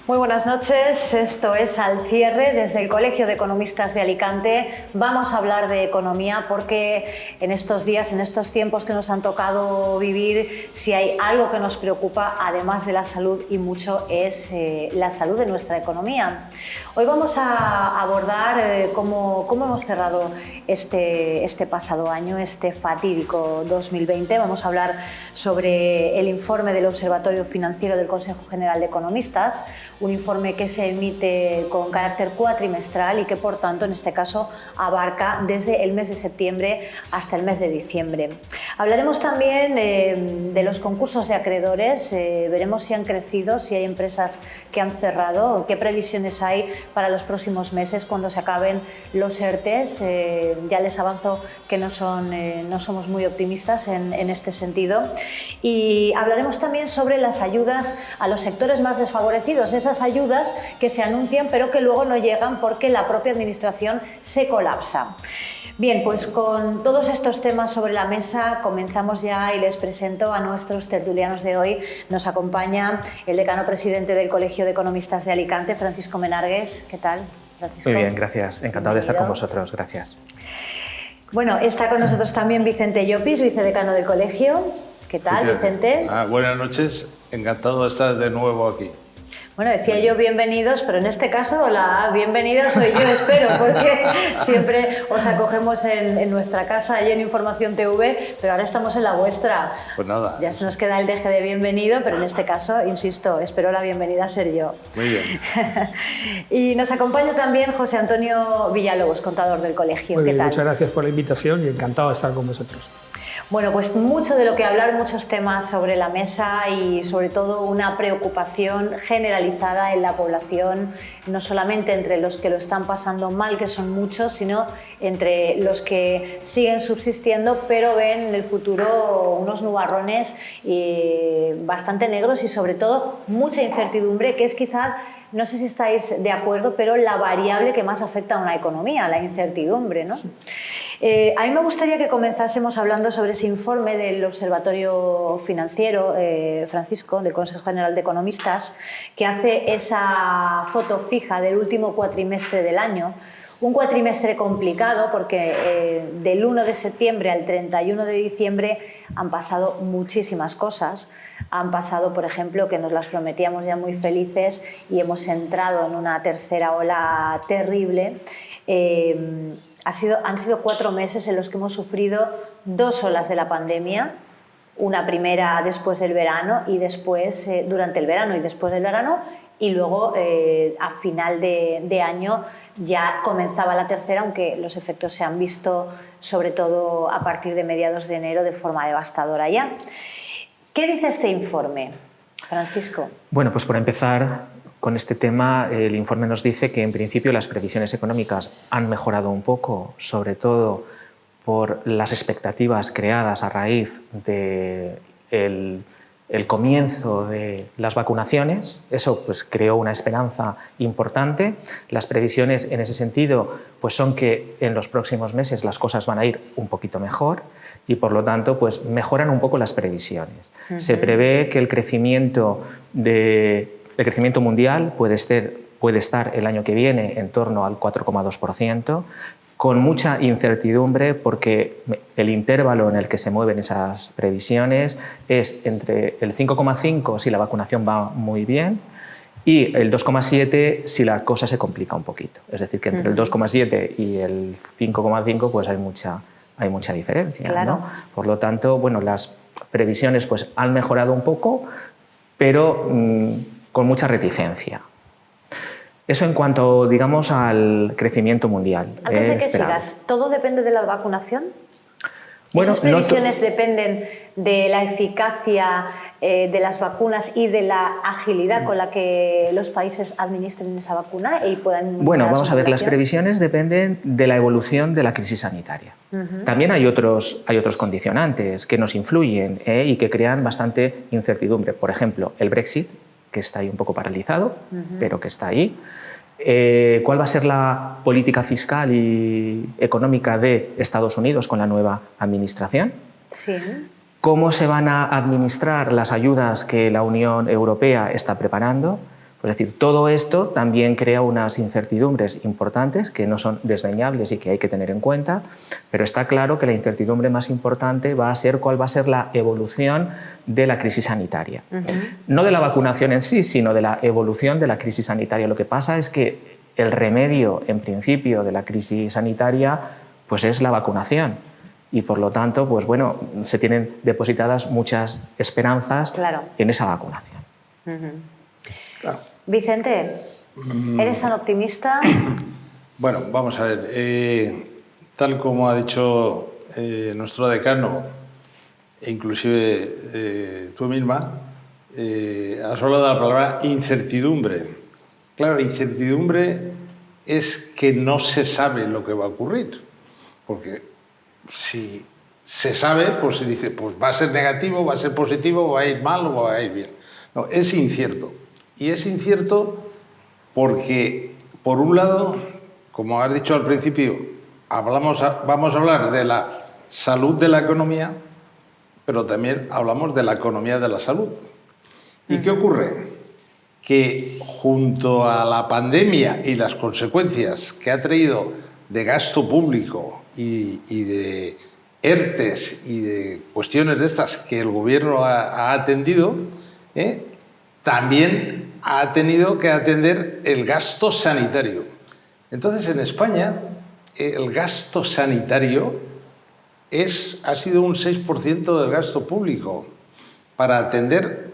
Muy buenas noches, esto es Al Cierre desde el Colegio de Economistas de Alicante. Vamos a hablar de economía porque en estos días, en estos tiempos que nos han tocado vivir, si hay algo que nos preocupa, además de la salud y mucho, es la salud de nuestra economía. Hoy vamos a abordar cómo hemos cerrado este pasado año, este fatídico 2020. Vamos a hablar sobre el informe del Observatorio Financiero del Consejo General de Economistas, un informe que se emite con carácter cuatrimestral y que, por tanto, en este caso abarca desde el mes de septiembre hasta el mes de diciembre. Hablaremos también de los concursos de acreedores, veremos si han crecido, si hay empresas que han cerrado, qué previsiones hay para los próximos meses cuando se acaben los ERTEs. Ya les avanzo que no somos muy optimistas en este sentido. Y hablaremos también sobre las ayudas a los sectores más desfavorecidos, esas ayudas que se anuncian pero que luego no llegan porque la propia administración se colapsa. Bien, pues con todos estos temas sobre la mesa comenzamos ya y les presento a nuestros tertulianos de hoy. Nos acompaña el decano presidente del Colegio de Economistas de Alicante, Francisco Menargues. ¿Qué tal, Francisco? Muy bien, gracias. Encantado de estar con vosotros. Gracias. Bueno, está con nosotros también Vicente Llopis, vicedecano del colegio. ¿Qué tal, Vicente? Buenas noches, encantado de estar de nuevo aquí. Bueno, decía yo bienvenidos, pero en este caso la bienvenida soy yo, espero, porque siempre os acogemos en nuestra casa y en Información TV, pero ahora estamos en la vuestra. Pues nada. Ya se nos queda el deje de bienvenido, pero en este caso, insisto, espero la bienvenida ser yo. Muy bien. Y nos acompaña también José Antonio Villalobos, contador del colegio. Muy bien, ¿Qué tal? muchas gracias por la invitación y encantado de estar con vosotros. Bueno, pues mucho de lo que hablar, muchos temas sobre la mesa y sobre todo una preocupación generalizada en la población, no solamente entre los que lo están pasando mal, que son muchos, sino entre los que siguen subsistiendo, pero ven en el futuro unos nubarrones bastante negros y sobre todo mucha incertidumbre, que es quizás, no sé si estáis de acuerdo, pero la variable que más afecta a una economía, la incertidumbre, ¿no? A mí me gustaría que comenzásemos hablando sobre ese informe del Observatorio Financiero, Francisco, del Consejo General de Economistas, que hace esa foto fija del último cuatrimestre del año. Un cuatrimestre complicado porque del 1 de septiembre al 31 de diciembre han pasado muchísimas cosas. Han pasado, por ejemplo, que nos las prometíamos ya muy felices y hemos entrado en una tercera ola terrible. Han sido 4 meses en los que hemos sufrido 2 olas de la pandemia, una primera después del verano y después durante el verano y después del verano, y luego a final de año ya comenzaba la tercera, aunque los efectos se han visto sobre todo a partir de mediados de enero de forma devastadora ya. ¿Qué dice este informe, Francisco? Bueno, pues por empezar con este tema, el informe nos dice que en principio las previsiones económicas han mejorado un poco, sobre todo por las expectativas creadas a raíz del comienzo de las vacunaciones. Eso pues creó una esperanza importante. Las previsiones en ese sentido pues son que en los próximos meses las cosas van a ir un poquito mejor y por lo tanto pues mejoran un poco las previsiones. Se prevé que el crecimiento mundial puede estar el año que viene en torno al 4,2%, con mucha incertidumbre porque el intervalo en el que se mueven esas previsiones es entre el 5,5 si la vacunación va muy bien y el 2,7 si la cosa se complica un poquito. Es decir, que entre el 2,7 y el 5,5 pues hay mucha diferencia. Claro. ¿no? Por lo tanto, bueno, las previsiones pues han mejorado un poco, pero con mucha reticencia. Eso en cuanto, digamos, al crecimiento mundial. Antes de que sigas, ¿todo depende de la vacunación? Bueno, ¿Esas previsiones dependen de la eficacia de las vacunas y de la agilidad con la que los países administren esa vacuna y puedan... Bueno, vamos a ver, las previsiones dependen de la evolución de la crisis sanitaria. También hay otros condicionantes que nos influyen y que crean bastante incertidumbre. Por ejemplo, el Brexit, que está ahí un poco paralizado, pero que está ahí. ¿Cuál va a ser la política fiscal y económica de Estados Unidos con la nueva administración? Sí. ¿Cómo se van a administrar las ayudas que la Unión Europea está preparando? Es decir, todo esto también crea unas incertidumbres importantes que no son desdeñables y que hay que tener en cuenta, pero está claro que la incertidumbre más importante va a ser cuál va a ser la evolución de la crisis sanitaria. No de la vacunación en sí, sino de la evolución de la crisis sanitaria. Lo que pasa es que el remedio, en principio, de la crisis sanitaria pues es la vacunación. Y por lo tanto, pues bueno, se tienen depositadas muchas esperanzas en esa vacunación. Claro. Vicente, ¿eres tan optimista? Bueno, vamos a ver. Tal como ha dicho nuestro decano, e inclusive tú misma, has hablado de la palabra incertidumbre. Claro, incertidumbre es que no se sabe lo que va a ocurrir. Porque si se sabe, pues se dice, pues va a ser negativo, va a ser positivo, va a ir mal o va a ir bien. No, es incierto. Y es incierto porque, por un lado, como has dicho al principio, vamos a hablar de la salud de la economía, pero también hablamos de la economía de la salud. ¿Y qué ocurre? Que junto a la pandemia y las consecuencias que ha traído de gasto público y de ERTES y de cuestiones de estas que el gobierno ha atendido, también ha tenido que atender el gasto sanitario. Entonces, en España, el gasto sanitario ha sido un 6% del gasto público para atender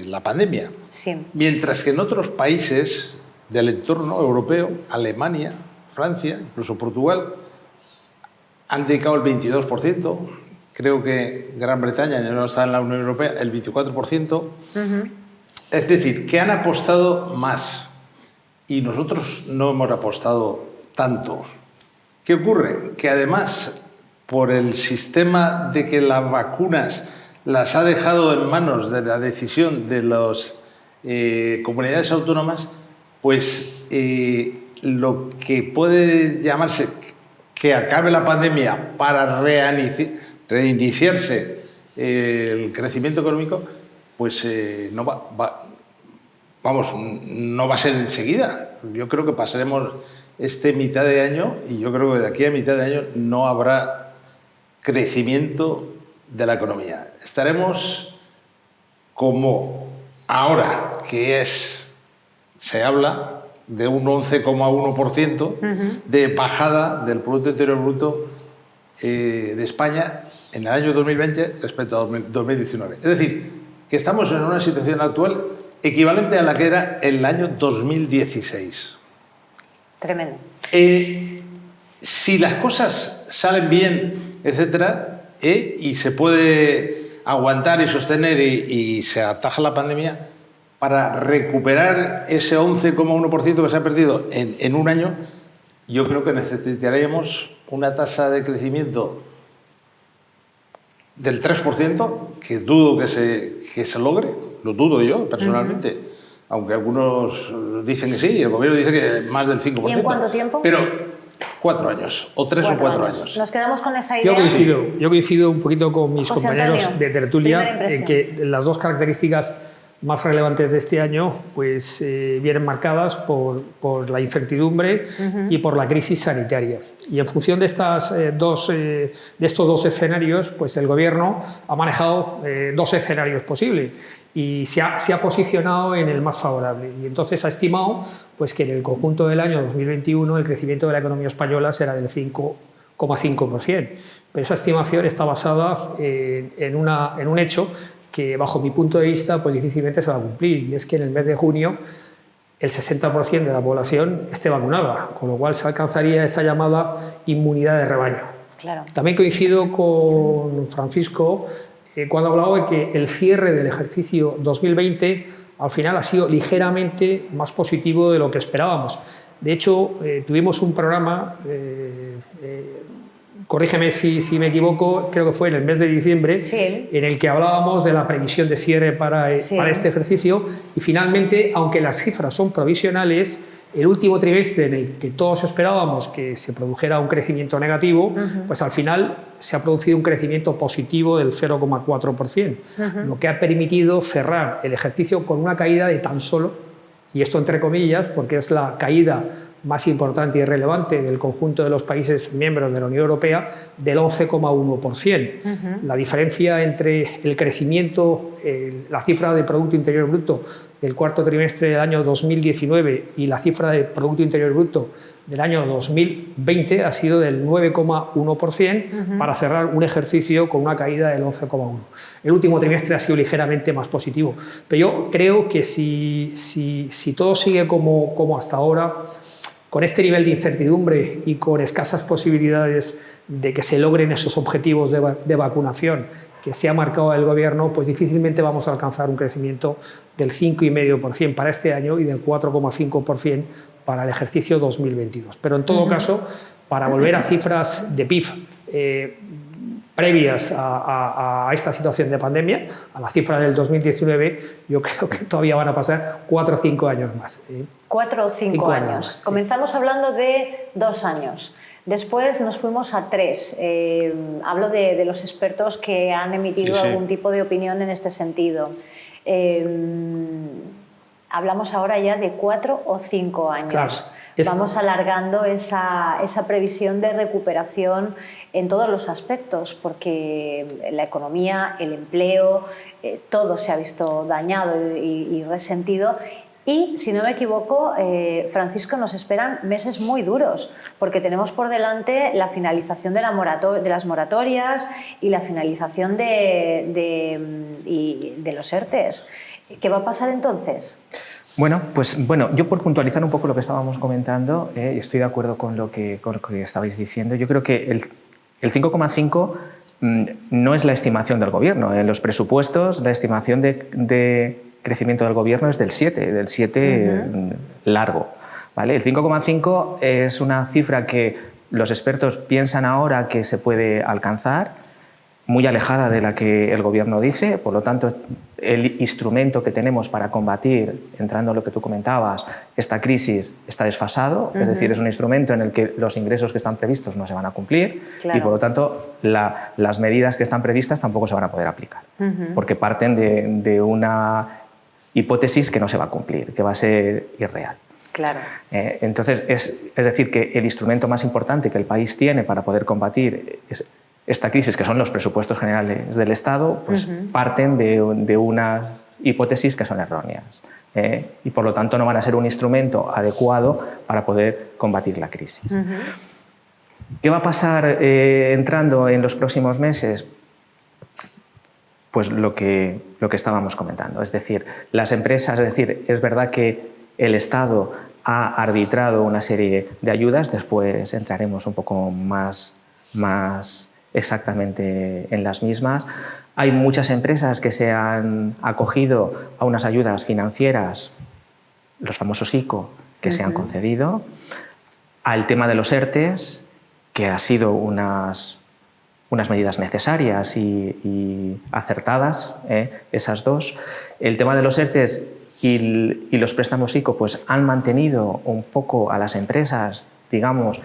la pandemia. Sí. Mientras que en otros países del entorno europeo, Alemania, Francia, incluso Portugal, han dedicado el 22%. Creo que Gran Bretaña, ya no está en la Unión Europea, el 24%. Es decir, que han apostado más y nosotros no hemos apostado tanto. ¿Qué ocurre? Que además, por el sistema de que las vacunas las ha dejado en manos de la decisión de las comunidades autónomas, pues lo que puede llamarse que acabe la pandemia para reiniciarse el crecimiento económico, pues no va a ser enseguida. Yo creo que pasaremos mitad de año y yo creo que de aquí a mitad de año no habrá crecimiento de la economía. Estaremos como ahora, que se habla de un 11,1% de bajada del Producto Interior Bruto de España en el año 2020 respecto a 2019. Es decir, que estamos en una situación actual equivalente a la que era el año 2016. Tremendo. Si las cosas salen bien, etcétera, y se puede aguantar y sostener y se ataja la pandemia, para recuperar ese 11,1% que se ha perdido en un año, yo creo que necesitaríamos una tasa de crecimiento del 3%, que dudo que se logre, lo dudo yo personalmente, aunque algunos dicen que sí, y el gobierno dice que más del 5%. ¿Y en cuánto tiempo? Pero 4 años, o 3 o 4 años. ¿Nos quedamos con esa idea? Yo coincido un poquito con mis José compañeros Antonio, de tertulia primera en que las dos características más relevantes de este año pues, vienen marcadas por la incertidumbre y por la crisis sanitaria. Y en función de, estos dos escenarios, pues el Gobierno ha manejado dos escenarios posibles y se ha posicionado en el más favorable. Y entonces ha estimado pues, que en el conjunto del año 2021 el crecimiento de la economía española será del 5,5%. Pero esa estimación está basada en un hecho que bajo mi punto de vista pues difícilmente se va a cumplir, y es que en el mes de junio el 60% de la población esté vacunada, con lo cual se alcanzaría esa llamada inmunidad de rebaño. Claro. También coincido con Francisco cuando hablaba de que el cierre del ejercicio 2020 al final ha sido ligeramente más positivo de lo que esperábamos. De hecho, tuvimos un programa, corrígeme si me equivoco, creo que fue en el mes de diciembre, sí, en el que hablábamos de la previsión de cierre para este ejercicio, y finalmente, aunque las cifras son provisionales, El último trimestre, en el que todos esperábamos que se produjera un crecimiento negativo, pues al final se ha producido un crecimiento positivo del 0,4%, lo que ha permitido cerrar el ejercicio con una caída de tan solo, y esto entre comillas, porque es la caída más importante y relevante del conjunto de los países miembros de la Unión Europea, del 11,1%. La diferencia entre el crecimiento, la cifra de Producto Interior Bruto del cuarto trimestre del año 2019 y la cifra de Producto Interior Bruto del año 2020 ha sido del 9,1% para cerrar un ejercicio con una caída del 11,1%. El último trimestre ha sido ligeramente más positivo, pero yo creo que si todo sigue como hasta ahora, con este nivel de incertidumbre y con escasas posibilidades de que se logren esos objetivos de vacunación que se ha marcado el Gobierno, pues difícilmente vamos a alcanzar un crecimiento del 5,5% para este año y del 4,5% para el ejercicio 2022. Pero en todo caso, para volver a cifras de PIB previas a esta situación de pandemia, a las cifras del 2019, yo creo que todavía van a pasar 4 o 5 años más. 4 o 5 años. Más, sí. Comenzamos hablando de 2 años. Después nos fuimos a 3. Hablo de los expertos que han emitido algún tipo de opinión en este sentido. Hablamos ahora ya de 4 o 5 años. Claro. Vamos alargando esa previsión de recuperación en todos los aspectos, porque la economía, el empleo, todo se ha visto dañado y resentido. Y, si no me equivoco, Francisco, nos esperan meses muy duros, porque tenemos por delante la finalización de las moratorias y la finalización de los ERTEs. ¿Qué va a pasar entonces? Bueno, yo por puntualizar un poco lo que estábamos comentando, y estoy de acuerdo con lo que estabais diciendo, yo creo que el 5,5 no es la estimación del Gobierno. En los presupuestos la estimación de crecimiento del Gobierno es del 7 largo. ¿Vale? El 5,5 es una cifra que los expertos piensan ahora que se puede alcanzar, muy alejada de la que el Gobierno dice. Por lo tanto, el instrumento que tenemos para combatir, entrando en lo que tú comentabas, esta crisis está desfasado, es decir, es un instrumento en el que los ingresos que están previstos no se van a cumplir, y por lo tanto las medidas que están previstas tampoco se van a poder aplicar, porque parten de una hipótesis que no se va a cumplir, que va a ser irreal. Claro. Entonces, es decir, que el instrumento más importante que el país tiene para poder combatir esta crisis, que son los presupuestos generales del Estado, pues parten de unas hipótesis que son erróneas. Y por lo tanto no van a ser un instrumento adecuado para poder combatir la crisis. ¿Qué va a pasar entrando en los próximos meses? Pues lo que estábamos comentando, es decir, las empresas, es verdad que el Estado ha arbitrado una serie de ayudas, después entraremos un poco más exactamente en las mismas. Hay muchas empresas que se han acogido a unas ayudas financieras, los famosos ICO, que se han concedido, al tema de los ERTEs, que ha sido unas medidas necesarias y acertadas, esas dos. El tema de los ERTEs y los préstamos ICO pues han mantenido un poco a las empresas, digamos,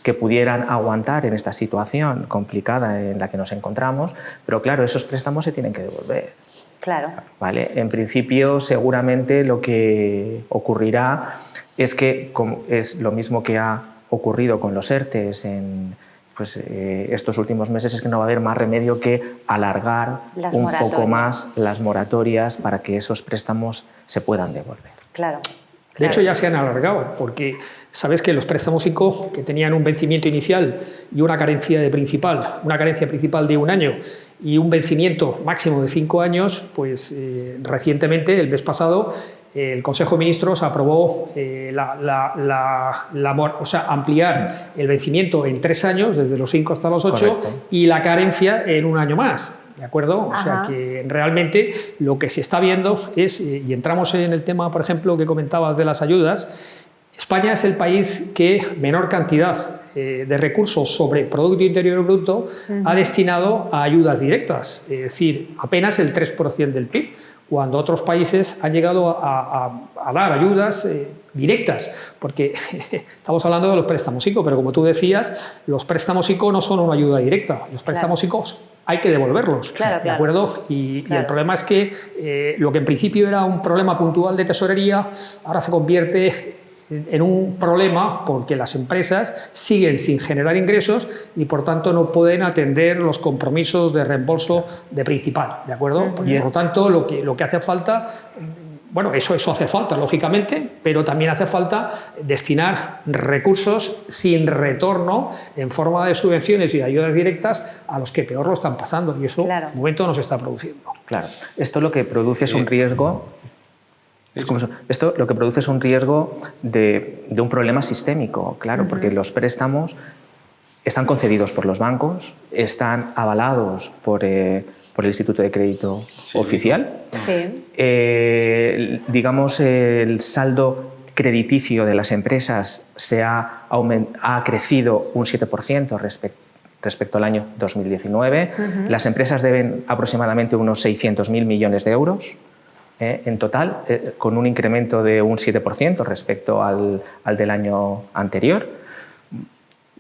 que pudieran aguantar en esta situación complicada en la que nos encontramos, pero claro, esos préstamos se tienen que devolver. Claro. ¿Vale? En principio, seguramente lo que ocurrirá es que, como es lo mismo que ha ocurrido con los ERTEs en estos últimos meses, es que no va a haber más remedio que alargar un poco más las moratorias para que esos préstamos se puedan devolver. Claro. De hecho, ya se han alargado, porque sabes que los préstamos ICO, que tenían un vencimiento inicial y una carencia principal de 1 año y un vencimiento máximo de 5 años, pues recientemente, el mes pasado, el Consejo de Ministros aprobó ampliar el vencimiento en 3 años, desde los 5 hasta los 8, correcto, y la carencia en 1 año más. ¿De acuerdo? O sea que realmente lo que se está viendo es, y entramos en el tema, por ejemplo, que comentabas de las ayudas, España es el país que menor cantidad de recursos sobre Producto Interior Bruto ha destinado a ayudas directas, es decir, apenas el 3% del PIB, cuando otros países han llegado a dar ayudas directas, porque estamos hablando de los préstamos ICO, pero como tú decías, los préstamos ICO no son una ayuda directa, los préstamos ICO hay que devolverlos, ¿de acuerdo? Y el problema es que lo que en principio era un problema puntual de tesorería, ahora se convierte en un problema porque las empresas siguen sin generar ingresos y por tanto no pueden atender los compromisos de reembolso de principal, ¿de acuerdo? Por lo tanto, lo que hace falta, bueno, eso hace falta, lógicamente, pero también hace falta destinar recursos sin retorno en forma de subvenciones y de ayudas directas a los que peor lo están pasando, y eso en el momento no se está produciendo. Claro, esto lo que produce es un riesgo. Esto lo que produce es un riesgo de un problema sistémico, claro, porque los préstamos están concedidos por los bancos, están avalados por el Instituto de Crédito Oficial. Sí. Digamos, el saldo crediticio de las empresas ha crecido un 7% respecto al año 2019. Las empresas deben aproximadamente unos 600.000 millones de euros. En total, con un incremento de un 7% respecto al del año anterior.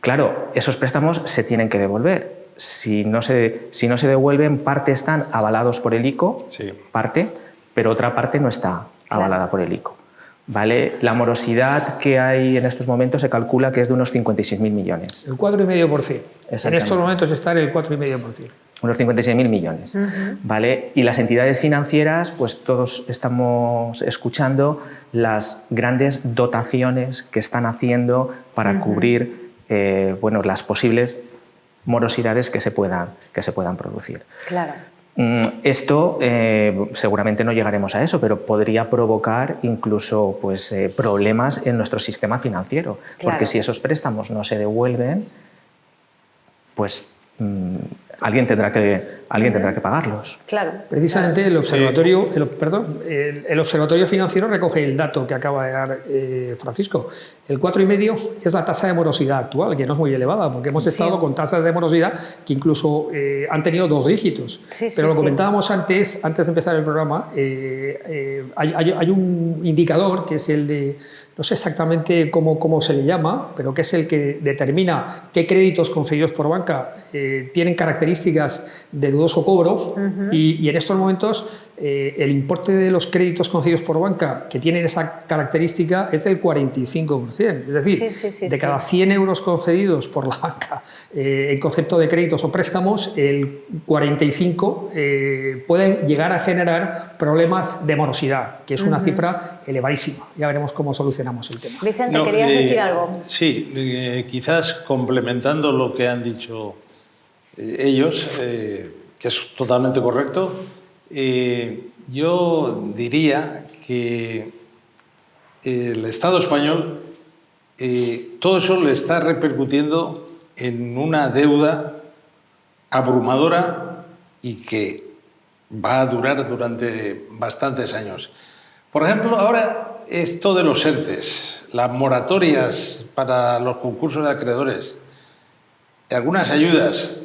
Claro, esos préstamos se tienen que devolver. Si no se devuelven, parte están avalados por el ICO, parte, pero otra parte no está avalada por el ICO. ¿Vale? La morosidad que hay en estos momentos se calcula que es de unos 56.000 millones. El 4,5%. En estos momentos está en el 4,5%. Unos 56.000 millones. ¿Vale? Y las entidades financieras, pues todos estamos escuchando las grandes dotaciones que están haciendo para cubrir las posibles morosidades que se puedan producir. Claro. Esto seguramente no llegaremos a eso, pero podría provocar incluso problemas en nuestro sistema financiero, porque si esos préstamos no se devuelven, pues alguien tendrá que pagarlos. Claro. Precisamente el observatorio financiero recoge el dato que acaba de dar Francisco. El 4,5 es la tasa de morosidad actual, que no es muy elevada, porque hemos estado con tasas de morosidad que incluso han tenido 2 dígitos. Pero lo comentábamos antes de empezar el programa, hay un indicador que es el de, no sé exactamente cómo se le llama, pero que es el que determina qué créditos concedidos por banca tienen características de dudoso cobro, y en estos momentos el importe de los créditos concedidos por banca que tienen esa característica es del 45%. Es decir, de cada 100 euros concedidos por la banca en concepto de créditos o préstamos, el 45 pueden llegar a generar problemas de morosidad, que es una cifra elevadísima. Ya veremos cómo solucionamos el tema. Vicente, ¿querías decir algo? Sí, quizás complementando lo que han dicho ellos, que es totalmente correcto. Yo diría que el Estado español todo eso le está repercutiendo en una deuda abrumadora y que va a durar durante bastantes años. Por ejemplo, ahora esto de los ERTEs, las moratorias para los concursos de acreedores, algunas ayudas,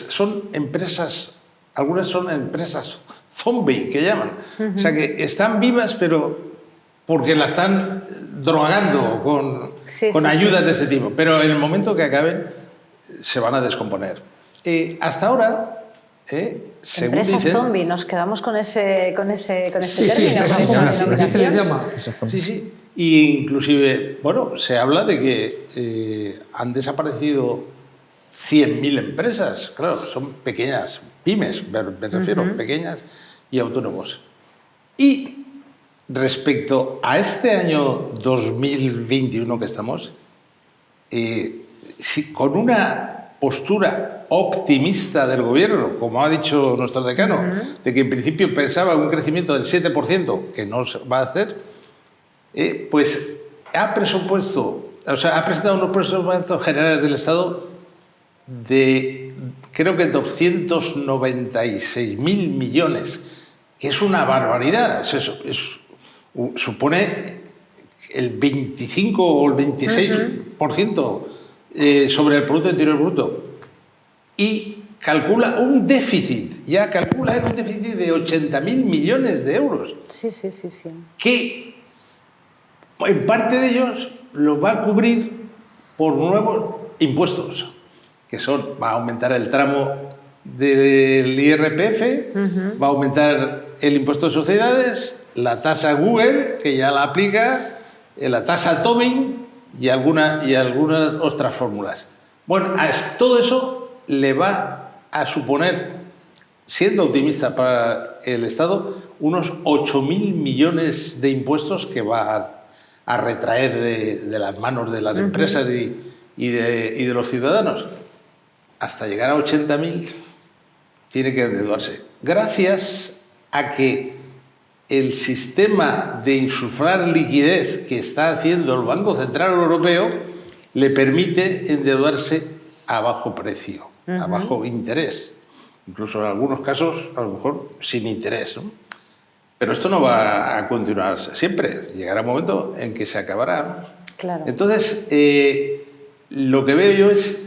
son empresas, algunas son empresas zombie, que llaman. O sea, que están vivas, pero porque la están drogando con ayudas de ese tipo. Pero en el momento que acaben, se van a descomponer. Hasta ahora, según empresas dicen, zombie, nos quedamos con ese término. Así se les llama. Sí. Y inclusive, bueno, se habla de que han desaparecido 100.000 empresas. Claro, son pequeñas, pymes, me refiero, pequeñas y autónomos. Y respecto a este año 2021 que estamos, con una postura optimista del gobierno, como ha dicho nuestro decano, de que en principio pensaba un crecimiento del 7%, que no se va a hacer, pues ha presentado unos presupuestos generales del Estado de, creo que 296.000 millones, que es una barbaridad. Supone el 25 o el 26% sobre el Producto Interior Bruto. Y calcula un déficit de 80.000 millones de euros. Sí. Que En parte de ellos los va a cubrir por nuevos impuestos, que va a aumentar el tramo del IRPF, va a aumentar el impuesto de sociedades, la tasa Google, que ya la aplica, la tasa Tobin y algunas otras fórmulas. Bueno, todo eso le va a suponer, siendo optimista para el Estado, unos 8.000 millones de impuestos que va a retraer de las manos de las empresas y de los ciudadanos. Hasta llegar a 80.000 tiene que endeudarse. Gracias a que el sistema de insuflar liquidez que está haciendo el Banco Central Europeo le permite endeudarse a bajo precio, a bajo interés. Incluso en algunos casos, a lo mejor, sin interés, ¿no? Pero esto no va a continuar siempre. Llegará un momento en que se acabará. Claro. Entonces, lo que veo yo es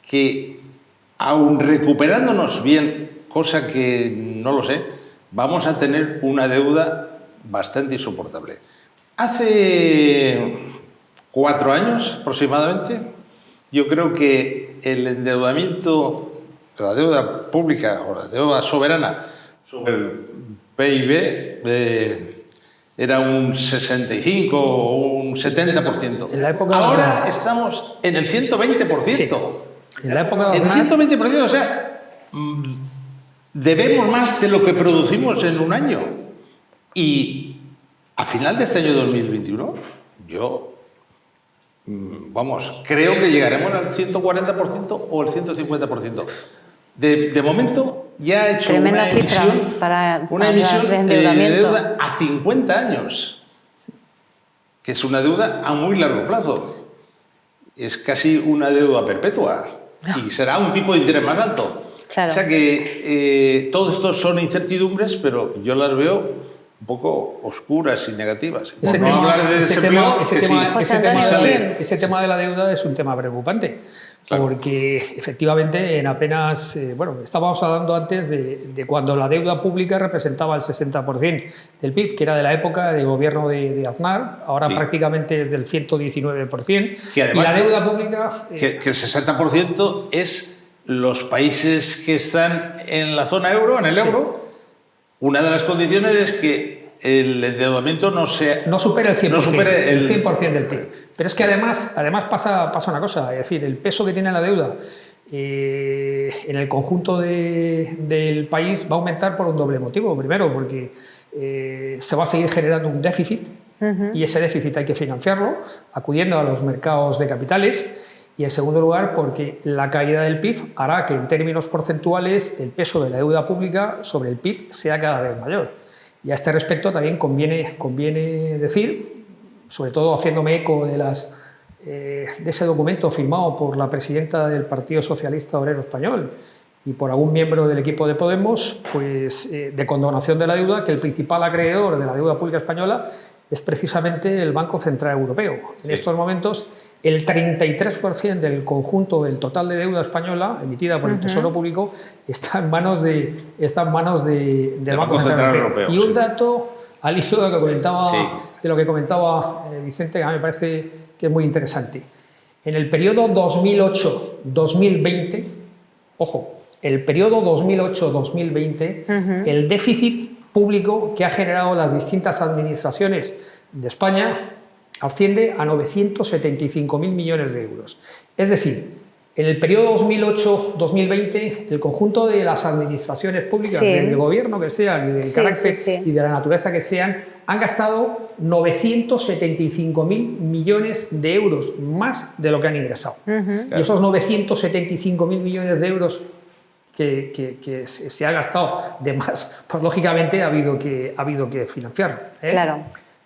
que, aun recuperándonos bien, cosa que no lo sé, vamos a tener una deuda bastante insoportable. Hace 4 años aproximadamente, yo creo que el endeudamiento, la deuda pública o la deuda soberana sobre el PIB era un 65 o un 70%. En la época ahora estamos en el 120%. Sí. En la época en el 120%, o sea, debemos más de lo que producimos en un año. Y a final de este año 2021, yo, creo que llegaremos al 140% o al 150%. De momento ya ha hecho tremenda una cifra emisión, para de endeudamiento. deuda a 50 años, que es una deuda a muy largo plazo. Es casi una deuda perpetua y será un tipo de interés más alto. Claro. O sea que todo esto son incertidumbres, pero yo las veo un poco oscuras y negativas. Por no hablar de desempleo, ese tema de la deuda es un tema preocupante. Claro. Porque efectivamente en apenas, estábamos hablando antes de cuando la deuda pública representaba el 60% del PIB, que era de la época del gobierno de Aznar, ahora prácticamente es del 119%. Que además, y la deuda pública... que el 60% es los países que están en la zona euro, en el euro. Una de las condiciones es que el endeudamiento no supere el 100% del PIB. Pero es que además pasa una cosa, es decir, el peso que tiene la deuda en el conjunto del país va a aumentar por un doble motivo. Primero, porque se va a seguir generando un déficit y ese déficit hay que financiarlo acudiendo a los mercados de capitales. Y en segundo lugar, porque la caída del PIB hará que en términos porcentuales el peso de la deuda pública sobre el PIB sea cada vez mayor. Y a este respecto también conviene decir, sobre todo haciéndome eco de ese documento firmado por la presidenta del Partido Socialista Obrero Español y por algún miembro del equipo de Podemos, pues de condonación de la deuda, que el principal acreedor de la deuda pública española es precisamente el Banco Central Europeo. En estos momentos, el 33% del conjunto del total de deuda españla emitida por el Tesoro Público está en manos del Banco Central Europeo. Y un dato al hilo de lo que comentaba Vicente, que a mí me parece que es muy interesante. En el periodo 2008-2020, ojo, el periodo 2008-2020, el déficit público que ha generado las distintas administraciones de España asciende a 975.000 millones de euros. Es decir, en el periodo 2008-2020, el conjunto de las administraciones públicas, del gobierno que sean, y del carácter y de la naturaleza que sean, han gastado 975.000 millones de euros más de lo que han ingresado. Y esos 975.000 millones de euros que se ha gastado de más, pues lógicamente ha habido que financiarlo. Claro.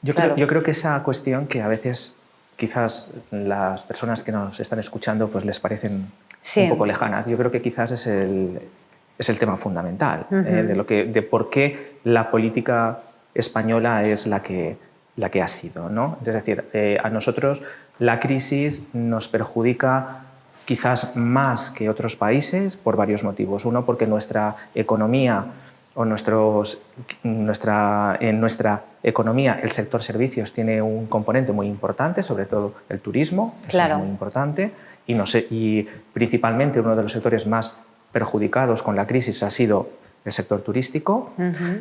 Yo creo que esa cuestión que a veces quizás las personas que nos están escuchando pues les parecen un poco lejanas. Yo creo que quizás es el tema fundamental de por qué la política española es la que ha sido, ¿no? Es decir, a nosotros la crisis nos perjudica quizás más que otros países por varios motivos. Uno, porque nuestra economía o nuestra economía, el sector servicios tiene un componente muy importante, sobre todo el turismo, claro, es muy importante, y principalmente uno de los sectores más perjudicados con la crisis ha sido el sector turístico,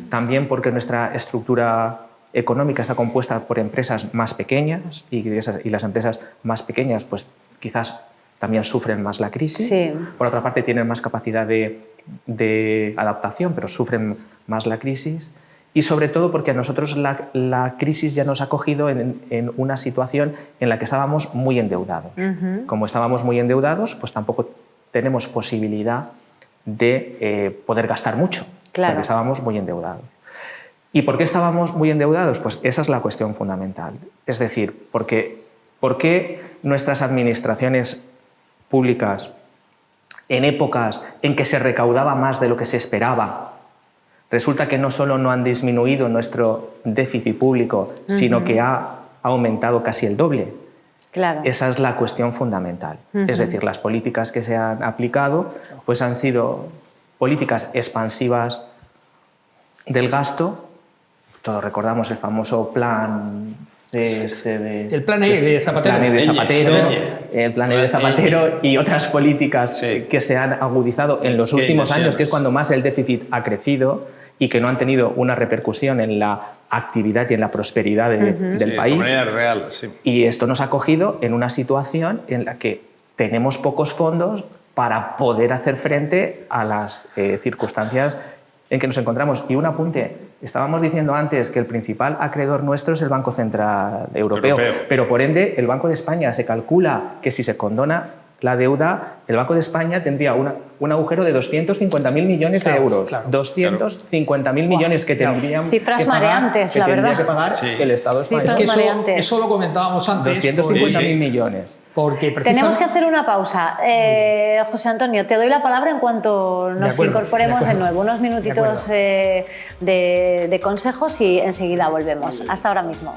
también porque nuestra estructura económica está compuesta por empresas más pequeñas y las empresas más pequeñas pues quizás también sufren más la crisis. Sí. Por otra parte tienen más capacidad de adaptación, pero sufren más la crisis. Y sobre todo porque a nosotros la crisis ya nos ha cogido en una situación en la que estábamos muy endeudados. Como estábamos muy endeudados, pues tampoco tenemos posibilidad de poder gastar mucho, claro, porque estábamos muy endeudados. ¿Y por qué estábamos muy endeudados? Pues esa es la cuestión fundamental. Es decir, ¿por qué nuestras administraciones públicas, en épocas en que se recaudaba más de lo que se esperaba, resulta que no solo no han disminuido nuestro déficit público, sino que ha aumentado casi el doble? Claro. Esa es la cuestión fundamental. Es decir, las políticas que se han aplicado pues han sido políticas expansivas del gasto. Todos recordamos el famoso plan el plan E de Zapatero. El plan E de Zapatero y otras políticas que se han agudizado en los últimos años, que es cuando más el déficit ha crecido y que no han tenido una repercusión en la actividad y en la prosperidad del país. De manera real, sí. Y esto nos ha cogido en una situación en la que tenemos pocos fondos para poder hacer frente a las circunstancias en que nos encontramos. Y un apunte, estábamos diciendo antes que el principal acreedor nuestro es el Banco Central Europeo, pero por ende el Banco de España se calcula que si se condona la deuda, el Banco de España tendría un agujero de 250.000 millones de euros. Claro. 250.000 millones que tendrían cifras que pagar, mareantes, la verdad. que pagar el Estado español. Cifras Es que mareantes. eso lo comentábamos antes. 250.000 millones. Porque Tenemos que hacer una pausa. José Antonio, te doy la palabra en cuanto nos incorporemos de nuevo. Unos minutitos de consejos y enseguida volvemos. Hasta ahora mismo.